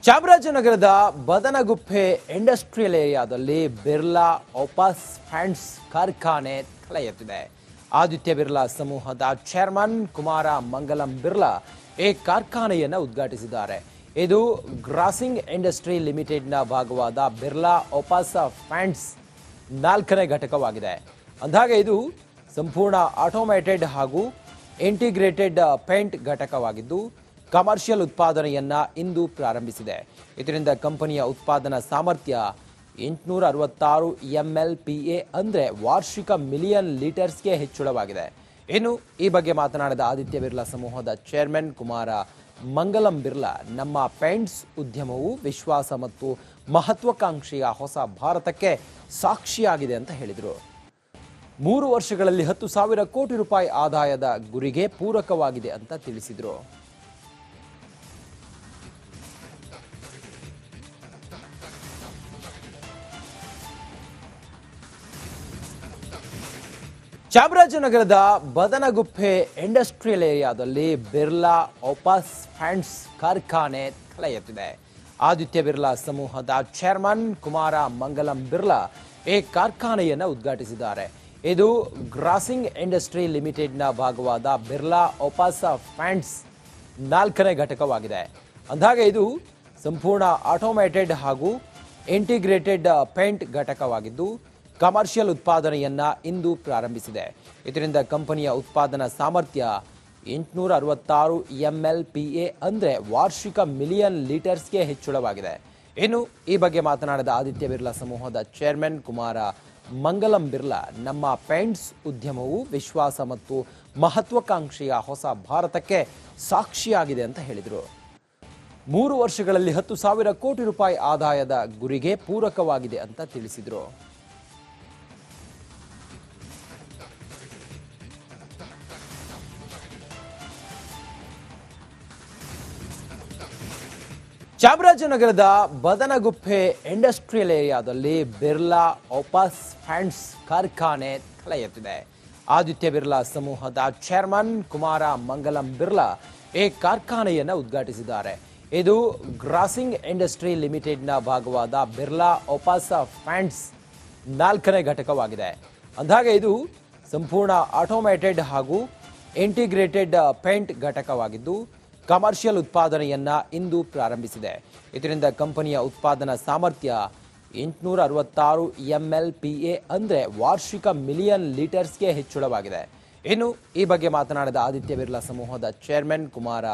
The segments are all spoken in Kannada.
ಚಾಮರಾಜನಗರದ ಬದನಗುಪ್ಪೆ ಇಂಡಸ್ಟ್ರಿಯಲ್ ಏರಿಯಾದಲ್ಲಿ ಬಿರ್ಲಾ ಓಪಾಸ್ ಫ್ಯಾಂಡ್ಸ್ ಕಾರ್ಖಾನೆ ತಲೆ ಎತ್ತಿದೆ. ಆದಿತ್ಯ ಬಿರ್ಲಾ ಸಮೂಹದ ಚೇರ್ಮನ್ ಕುಮಾರ ಮಂಗಲಂ ಬಿರ್ಲಾ ಈ ಕಾರ್ಖಾನೆಯನ್ನು ಉದ್ಘಾಟಿಸಿದ್ದಾರೆ. ಇದು ಗ್ರಾಸಿಂಗ್ ಇಂಡಸ್ಟ್ರಿ ಲಿಮಿಟೆಡ್ನ ಭಾಗವಾದ ಬಿರ್ಲಾ ಓಪಾಸ್ ಫ್ಯಾಂಡ್ಸ್ 4ನೇ ಘಟಕವಾಗಿದೆ. ಅಂದಾಗೆ ಇದು ಸಂಪೂರ್ಣ ಆಟೋಮೇಟೆಡ್ ಹಾಗೂ ಇಂಟಿಗ್ರೇಟೆಡ್ ಪೇಂಟ್ ಘಟಕವಾಗಿದ್ದು ಕಮರ್ಷಿಯಲ್ ಉತ್ಪಾದನೆಯನ್ನ ಇಂದು ಪ್ರಾರಂಭಿಸಿದೆ. ಇದರಿಂದ ಕಂಪನಿಯ ಉತ್ಪಾದನಾ ಸಾಮರ್ಥ್ಯ 866 MLPA ಅಂದ್ರೆ ವಾರ್ಷಿಕ ಮಿಲಿಯನ್ ಲೀಟರ್ಸ್ಗೆ ಹೆಚ್ಚಳವಾಗಿದೆ. ಇನ್ನು ಈ ಬಗ್ಗೆ ಮಾತನಾಡಿದ ಆದಿತ್ಯ ಬಿರ್ಲಾ ಸಮೂಹದ ಚೇರ್ಮನ್ ಕುಮಾರ ಮಂಗಲಂ ಬಿರ್ಲಾ, ನಮ್ಮ ಪೇಂಟ್ಸ್ ಉದ್ಯಮವು ವಿಶ್ವಾಸ ಮತ್ತು ಮಹತ್ವಾಕಾಂಕ್ಷೆಯ ಹೊಸ ಭಾರತಕ್ಕೆ ಸಾಕ್ಷಿಯಾಗಿದೆ ಅಂತ ಹೇಳಿದರು. 3 ವರ್ಷಗಳಲ್ಲಿ 10,000 ಕೋಟಿ ರೂಪಾಯಿ ಆದಾಯದ ಗುರಿಗೆ ಪೂರಕವಾಗಿದೆ ಅಂತ ತಿಳಿಸಿದರು. ಚಾಮರಾಜನಗರದ ಬದನಗುಪ್ಪೆ ಇಂಡಸ್ಟ್ರಿಯಲ್ ಏರಿಯಾದಲ್ಲಿ ಬಿರ್ಲಾ ಓಪಾಸ್ ಫ್ಯಾಂಡ್ಸ್ ಕಾರ್ಖಾನೆ ತಲೆ ಎತ್ತಿದೆ. ಆದಿತ್ಯ ಬಿರ್ಲಾ ಸಮೂಹದ ಚೇರ್ಮನ್ ಕುಮಾರ ಮಂಗಲಂ ಬಿರ್ಲಾ ಈ ಕಾರ್ಖಾನೆಯನ್ನು ಉದ್ಘಾಟಿಸಿದ್ದಾರೆ. ಇದು ಗ್ರಾಸಿಂಗ್ ಇಂಡಸ್ಟ್ರಿ ಲಿಮಿಟೆಡ್ನ ಭಾಗವಾದ ಬಿರ್ಲಾ ಓಪಾಸ್ ಫ್ಯಾಂಡ್ಸ್ 4ನೇ ಘಟಕವಾಗಿದೆ. ಅಂದಾಗೆ ಇದು ಸಂಪೂರ್ಣ ಆಟೋಮೇಟೆಡ್ ಹಾಗೂ ಇಂಟಿಗ್ರೇಟೆಡ್ ಪೇಂಟ್ ಘಟಕವಾಗಿದ್ದು ಕಮರ್ಷಿಯಲ್ ಉತ್ಪಾದನೆಯನ್ನ ಇಂದು ಪ್ರಾರಂಭಿಸಿದೆ. ಇದರಿಂದ ಕಂಪನಿಯ ಉತ್ಪಾದನಾ ಸಾಮರ್ಥ್ಯ 866 MLPA ಅಂದ್ರೆ ವಾರ್ಷಿಕ ಮಿಲಿಯನ್ ಲೀಟರ್ಸ್ಗೆ ಹೆಚ್ಚಳವಾಗಿದೆ. ಇನ್ನು ಈ ಬಗ್ಗೆ ಮಾತನಾಡಿದ ಆದಿತ್ಯ ಬಿರ್ಲಾ ಸಮೂಹದ ಚೇರ್ಮನ್ ಕುಮಾರ ಮಂಗಲಂ ಬಿರ್ಲಾ, ನಮ್ಮ ಪೇಂಟ್ಸ್ ಉದ್ಯಮವು ವಿಶ್ವಾಸ ಮತ್ತು ಮಹತ್ವಾಕಾಂಕ್ಷೆಯ ಹೊಸ ಭಾರತಕ್ಕೆ ಸಾಕ್ಷಿಯಾಗಿದೆ ಅಂತ ಹೇಳಿದರು. 3 ವರ್ಷಗಳಲ್ಲಿ 10,000 ಕೋಟಿ ರೂಪಾಯಿ ಆದಾಯದ ಗುರಿಗೆ ಪೂರಕವಾಗಿದೆ ಅಂತ ತಿಳಿಸಿದರು. ಚಾಮರಾಜನಗರದ ಬದನಗುಪ್ಪೆ ಇಂಡಸ್ಟ್ರಿಯಲ್ ಏರಿಯಾದಲ್ಲಿ ಬಿರ್ಲಾ ಓಪಾಸ್ ಫ್ಯಾಂಡ್ಸ್ ಕಾರ್ಖಾನೆ ತಲೆ ಎತ್ತಿದೆ. ಆದಿತ್ಯ ಬಿರ್ಲಾ ಸಮೂಹದ ಚೇರ್ಮನ್ ಕುಮಾರ ಮಂಗಲಂ ಬಿರ್ಲಾ ಈ ಕಾರ್ಖಾನೆಯನ್ನು ಉದ್ಘಾಟಿಸಿದ್ದಾರೆ. ಇದು ಗ್ರಾಸಿಂಗ್ ಇಂಡಸ್ಟ್ರಿ ಲಿಮಿಟೆಡ್ನ ಭಾಗವಾದ ಬಿರ್ಲಾ ಓಪಾಸ್ ಫ್ಯಾಂಡ್ಸ್ 4ನೇ ಘಟಕವಾಗಿದೆ. ಅಂದಾಗೆ ಇದು ಸಂಪೂರ್ಣ ಆಟೋಮೇಟೆಡ್ ಹಾಗೂ ಇಂಟಿಗ್ರೇಟೆಡ್ ಪೇಂಟ್ ಘಟಕವಾಗಿದ್ದು ಕಮರ್ಷಿಯಲ್ ಉತ್ಪಾದನೆಯನ್ನ ಇಂದು ಪ್ರಾರಂಭಿಸಿದೆ. ಇದರಿಂದ ಕಂಪನಿಯ ಉತ್ಪಾದನಾ ಸಾಮರ್ಥ್ಯ 866 MLPA ಅಂದ್ರೆ ವಾರ್ಷಿಕ ಮಿಲಿಯನ್ ಲೀಟರ್ಸ್ಗೆ ಹೆಚ್ಚಳವಾಗಿದೆ. ಇನ್ನು ಈ ಬಗ್ಗೆ ಮಾತನಾಡಿದ ಆದಿತ್ಯ ಬಿರ್ಲಾ ಸಮೂಹದ ಚೇರ್ಮನ್ ಕುಮಾರ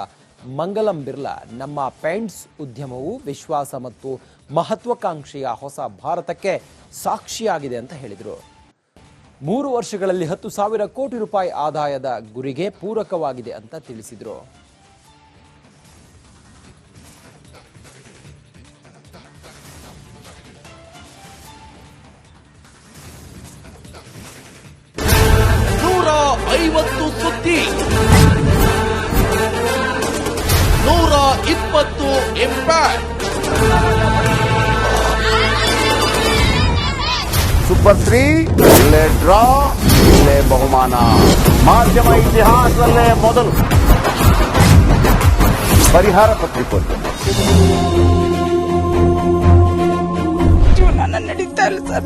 ಮಂಗಲಂ ಬಿರ್ಲಾ, ನಮ್ಮ ಪೇಂಟ್ಸ್ ಉದ್ಯಮವು ವಿಶ್ವಾಸ ಮತ್ತು ಮಹತ್ವಾಕಾಂಕ್ಷೆಯ ಹೊಸ ಭಾರತಕ್ಕೆ ಸಾಕ್ಷಿಯಾಗಿದೆ ಅಂತ ಹೇಳಿದರು. 3 ವರ್ಷಗಳಲ್ಲಿ 10,000 ಕೋಟಿ ರೂಪಾಯಿ ಆದಾಯದ ಗುರಿಗೆ ಪೂರಕವಾಗಿದೆ ಅಂತ ತಿಳಿಸಿದರು. ಸುದ್ದಿ 120 ಇಂಪ್ಯಾಕ್ಟ್ ಸೂಪರ್ 3 ಇಲ್ಲೇ ಡ್ರಾ, ಇಲ್ಲೇ ಬಹುಮಾನ. ಮಾಧ್ಯಮ ಇತಿಹಾಸದಲ್ಲೇ ಮೊದಲು ಪರಿಹಾರ ಪತ್ರಿಕೋದ್ಯಮ. ನಡೀತಾ ಇಲ್ಲ ಸರ್.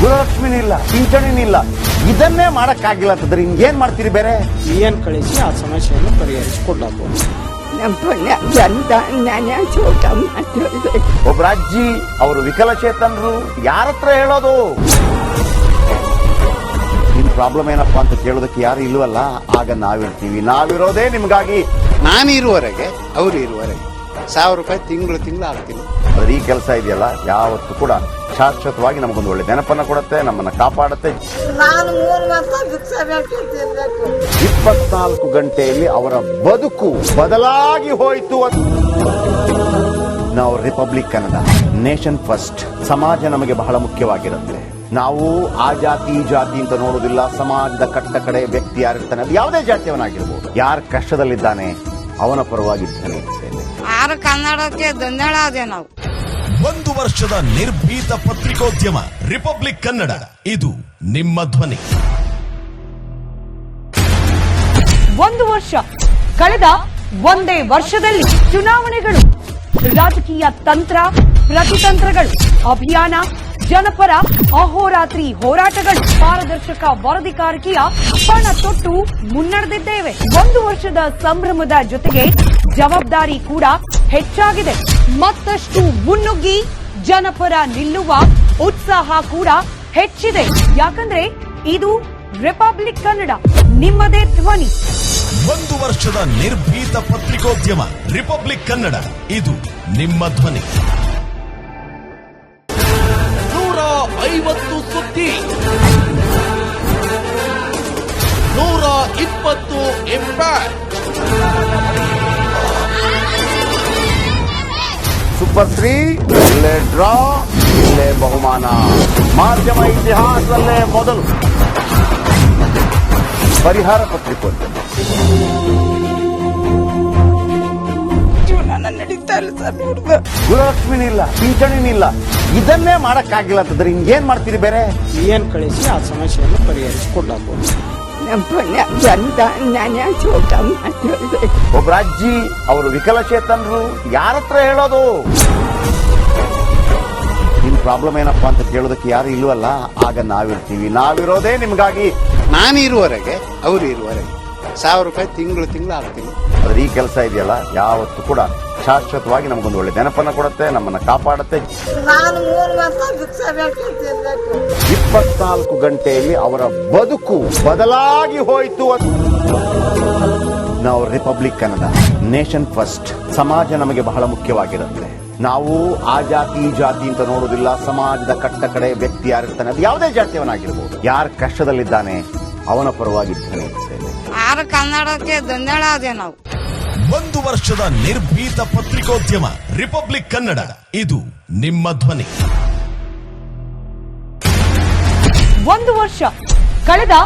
ಗುರುಲಕ್ಷ್ಮಿನಿಲ್ಲ, ಪಿಂಚಣಿನಿಲ್ಲ, ಇದನ್ನೇ ಮಾಡಕ್ಕಾಗಿಲ್ಲ ಅಂತಂದ್ರೆ ಏನ್ ಮಾಡ್ತೀರಿ? ಬೇರೆ ಏನ್ ಕಳಿಸಿ ಆ ಸಮಸ್ಯೆಯನ್ನು ಪರಿಹರಿಸಿಕೊಡ್ಲಾಗ್ಬೋದು. ಒಬ್ಬ ಅಜ್ಜಿ, ಅವರು ವಿಕಲಚೇತನರು, ಯಾರ ಹತ್ರ ಹೇಳೋದು? ನಿಮ್ ಪ್ರಾಬ್ಲಮ್ ಏನಪ್ಪಾ ಅಂತ ಕೇಳೋದಕ್ಕೆ ಯಾರು ಇಲ್ವಲ್ಲ. ಆಗ ನಾವಿರ್ತೀವಿ, ನಾವಿರೋದೇ ನಿಮ್ಗಾಗಿ. ನಾನಿರುವವರೆಗೆ ಅವ್ರು ಇರುವವರೆಗೆ 1,000 ರೂಪಾಯಿ ತಿಂಗಳು ಆಗ್ತೀನಿ. ಆದ್ರೆ ಈ ಕೆಲಸ ಇದೆಯಲ್ಲ, ಯಾವತ್ತೂ ಕೂಡ ಶಾಶ್ವತವಾಗಿ ನಮಗೊಂದು ಒಳ್ಳೆ ನೆನಪನ್ನ ಕೊಡುತ್ತೆ, ನಮ್ಮನ್ನ ಕಾಪಾಡುತ್ತೆ. 24 ಗಂಟೆಯಲ್ಲಿ ಅವರ ಬದುಕು ಬದಲಾಗಿ ಹೋಯಿತು. ನಾವು ರಿಪಬ್ಲಿಕ್ ಕನ್ನಡ, ನೇಷನ್ ಫಸ್ಟ್. ಸಮಾಜ ನಮಗೆ ಬಹಳ ಮುಖ್ಯವಾಗಿರುತ್ತೆ. ನಾವು ಆ ಜಾತಿ ಈ ಜಾತಿ ಅಂತ ನೋಡೋದಿಲ್ಲ. ಸಮಾಜದ ಕಟ್ಟ ಕಡೆ ವ್ಯಕ್ತಿ ಯಾರಿರ್ತಾನೆ, ಅದು ಯಾವುದೇ ಜಾತಿಯವನಾಗಿರ್ಬೋದು, ಯಾರ ಕಷ್ಟದಲ್ಲಿದ್ದಾನೆ ಅವನ ಪರವಾಗಿದ್ದಾನೆ. ಕನ್ನಡಕ್ಕೆ ಧನ್ಯವಾದ. ನಾವು 1 ವರ್ಷದ ನಿರ್ಭೀತ ಪತ್ರಿಕೋದ್ಯಮ ರಿಪಬ್ಲಿಕ್ ಕನ್ನಡ, ಇದು ನಿಮ್ಮ ಧ್ವನಿ. 1 ವರ್ಷ ಕಳೆದ ಒಂದೇ ವರ್ಷದಲ್ಲಿ ಚುನಾವಣೆಗಳು ರಾಜಕೀಯ ತಂತ್ರ ಪ್ರತಿತಂತ್ರಗಳು ಅಭಿಯಾನ ಜನಪರ ಅಹೋರಾತ್ರಿ ಹೋರಾಟಗಳು ಪಾರದರ್ಶಕ ವರದಿಗಾರಿಕೆಯ ಪಣ ತೊಟ್ಟು ಮುನ್ನಡೆದಿದ್ದೇವೆ. 1 ವರ್ಷದ ಸಂಭ್ರಮದ ಜೊತೆಗೆ ಜವಾಬ್ದಾರಿ ಕೂಡ ಹೆಚ್ಚಾಗಿದೆ. ಮತ್ತಷ್ಟು ಮುನ್ನುಗ್ಗಿ ಜನಪರ ನಿಲ್ಲುವ ಉತ್ಸಾಹ ಕೂಡ ಹೆಚ್ಚಿದೆ. ಯಾಕಂದ್ರೆ ಇದು ರಿಪಬ್ಲಿಕ್ ಕನ್ನಡ, ನಿಮ್ಮದೇ ಧ್ವನಿ. 1 ವರ್ಷದ ನಿರ್ಭೀತ ಪತ್ರಿಕೋದ್ಯಮ ರಿಪಬ್ಲಿಕ್ ಕನ್ನಡ, ಇದು ನಿಮ್ಮ ಧ್ವನಿ. 150 ಸುದ್ದಿ, 120 ಇಂಪ್ಯಾಕ್ಟ್. ಸೂಪರ್ 3 ಇಲ್ಲೇ ಡ್ರಾ, ಇಲ್ಲೇ ಬಹುಮಾನ. ಮಾಧ್ಯಮ ಇತಿಹಾಸದಲ್ಲೇ ಮೊದಲು ಪರಿಹಾರ ಪತ್ರಿಕೋದ್ಯಮ. ಜೀವನ ನಡೀತಾ ಇಲ್ಲ ಸರ್. ಹುಡುಗ ಗೃಹಲಕ್ಷ್ಮಿನಿಲ್ಲ, ಪಿಂಚಣಿನಿಲ್ಲ, ಇದನ್ನೇ ಮಾಡಕ್ಕಾಗಿಲ್ಲ ಅಂತಂದ್ರೆ ಇನ್ನೇನ್ ಮಾಡ್ತೀರಿ ಬೇರೆ? ಏನ್ ಕಳಿಸಿ ಆ ಸಮಸ್ಯೆಯನ್ನು ಪರಿಹರಿಸಿಕೊಡಬಹುದು. ಒಬ್ಬ ಅಜ್ಜಿ, ಅವರು ವಿಕಲಚೇತನರು, ಯಾರತ್ರ ಹೇಳೋದು? ನಿಮ್ ಪ್ರಾಬ್ಲಮ್ ಏನಪ್ಪಾ ಅಂತ ಕೇಳೋದಕ್ಕೆ ಯಾರು ಇಲ್ವಲ್ಲ. ಆಗ ನಾವಿರ್ತೀವಿ, ನಾವಿರೋದೇ ನಿಮ್ಗಾಗಿ. ನಾನು ಇರುವವರೆಗೆ ಅವ್ರು ಇರುವವರೆಗೆ 1000 ರೂಪಾಯಿ ತಿಂಗಳು ಆಗ್ತೀನಿ. ಆದ್ರೆ ಈ ಕೆಲಸ ಇದೆಯಲ್ಲ, ಯಾವತ್ತೂ ಕೂಡ ಶಾಶ್ವತವಾಗಿ ನಮಗೊಂದು ಒಳ್ಳೆ ನೆನಪನ್ನ ಕೊಡುತ್ತೆ, ನಮ್ಮನ್ನ ಕಾಪಾಡುತ್ತೆ. ನಾನು 3 ವರ್ಷ ಭಿಕ್ಷೆ ಬೇಕಿರ್ಬೇಕು. 24 ಗಂಟೆಯಲ್ಲಿ ಅವರ ಬದುಕು ಬದಲಾಗಿ ಹೋಯಿತು. ನಾವು ರಿಪಬ್ಲಿಕ್ ಕನ್ನಡ, ನೇಷನ್ ಫಸ್ಟ್. ಸಮಾಜ ನಮಗೆ ಬಹಳ ಮುಖ್ಯವಾಗಿರುತ್ತೆ. ನಾವು ಆ ಜಾತಿ ಈ ಜಾತಿ ಅಂತ ನೋಡೋದಿಲ್ಲ. ಸಮಾಜದ ಕಟ್ಟ ಕಡೆ ವ್ಯಕ್ತಿ ಯಾರಿರ್ತಾನೆ, ಅದು ಯಾವುದೇ ಜಾತಿಯವನಾಗಿರ್ಬೋದು, ಯಾರ ಕಷ್ಟದಲ್ಲಿದ್ದಾನೆ ಅವನ ಪರವಾಗಿ ಧ್ವನಿ ಇರ್ತೇವೆ. ಆರು ಕನ್ನಡಕ್ಕೆ ಧನ್ಯವಾದ ನಾವು. 1 ವರ್ಷದ ನಿರ್ಭೀತ ಪತ್ರಿಕೋದ್ಯಮ ರಿಪಬ್ಲಿಕ್ ಕನ್ನಡ, ಇದು ನಿಮ್ಮ ಧ್ವನಿ. 1 ವರ್ಷ ಕಳೆದ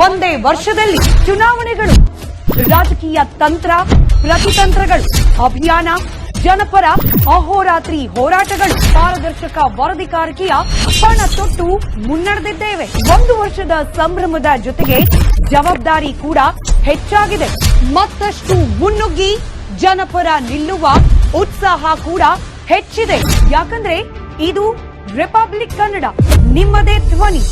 ಒಂದೇ ವರ್ಷದಲ್ಲಿ ಚುನಾವಣೆಗಳು, ರಾಜಕೀಯ ತಂತ್ರ ಪ್ರತಿತಂತ್ರಗಳು ಅಭಿಯಾನ ಜನಪರ ಅಹೋರಾತ್ರಿ ಹೋರಾಟಗಳು ಪಾರದರ್ಶಕ ವರದಿಗಾರಿಕೆಯ ಪಣ ತೊಟ್ಟು ಮುನ್ನಡೆದಿದ್ದೇವೆ. 1 ವರ್ಷದ ಸಂಭ್ರಮದ ಜೊತೆಗೆ ಜವಾಬ್ದಾರಿ ಕೂಡ ಹೆಚ್ಚಾಗಿದೆ. ಮತ್ತಷ್ಟು ಮುನ್ನುಗ್ಗಿ ಜನಪರ ನಿಲ್ಲುವ ಉತ್ಸಾಹ ಕೂಡ ಹೆಚ್ಚಿದೆ. ಯಾಕಂದ್ರೆ ಇದು ರಿಪಬ್ಲಿಕ್ ಕನ್ನಡ, ನಿಮ್ಮದೇ ಧ್ವನಿ.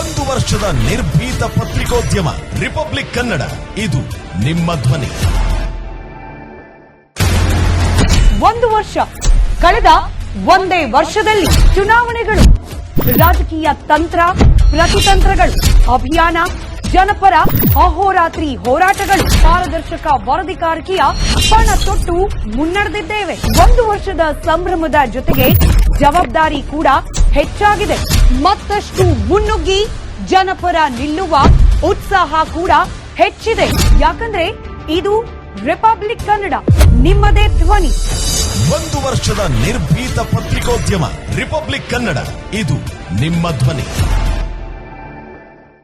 1 ವರ್ಷದ ನಿರ್ಭೀತ ಪತ್ರಿಕೋದ್ಯಮ ರಿಪಬ್ಲಿಕ್ ಕನ್ನಡ, ಇದು ನಿಮ್ಮ ಧ್ವನಿ. 1 ವರ್ಷ ಕಳೆದ ಒಂದೇ ವರ್ಷದಲ್ಲಿ ಚುನಾವಣೆಗಳು, ರಾಜಕೀಯ ತಂತ್ರ ಪ್ರತಿತಂತ್ರಗಳು ಅಭಿಯಾನ ಜನಪರ ಅಹೋರಾತ್ರಿ ಹೋರಾಟಗಳು ಪಾರದರ್ಶಕ ವರದಿಗಾರಿಕೆಯ ಪಣ ತೊಟ್ಟು ಮುನ್ನಡೆದಿದ್ದೇವೆ. 1 ವರ್ಷದ ಸಂಭ್ರಮದ ಜೊತೆಗೆ ಜವಾಬ್ದಾರಿ ಕೂಡ ಹೆಚ್ಚಾಗಿದೆ. ಮತ್ತಷ್ಟು ಮುನ್ನುಗ್ಗಿ ಜನಪರ ನಿಲ್ಲುವ ಉತ್ಸಾಹ ಕೂಡ ಹೆಚ್ಚಿದೆ. ಯಾಕಂದ್ರೆ ಇದು ರಿಪಬ್ಲಿಕ್ ಕನ್ನಡ, ನಿಮ್ಮದೇ ಧ್ವನಿ. 1 ವರ್ಷದ ನಿರ್ಭೀತ ಪತ್ರಿಕೋದ್ಯಮ ರಿಪಬ್ಲಿಕ್ ಕನ್ನಡ, ಇದು ನಿಮ್ಮ ಧ್ವನಿ.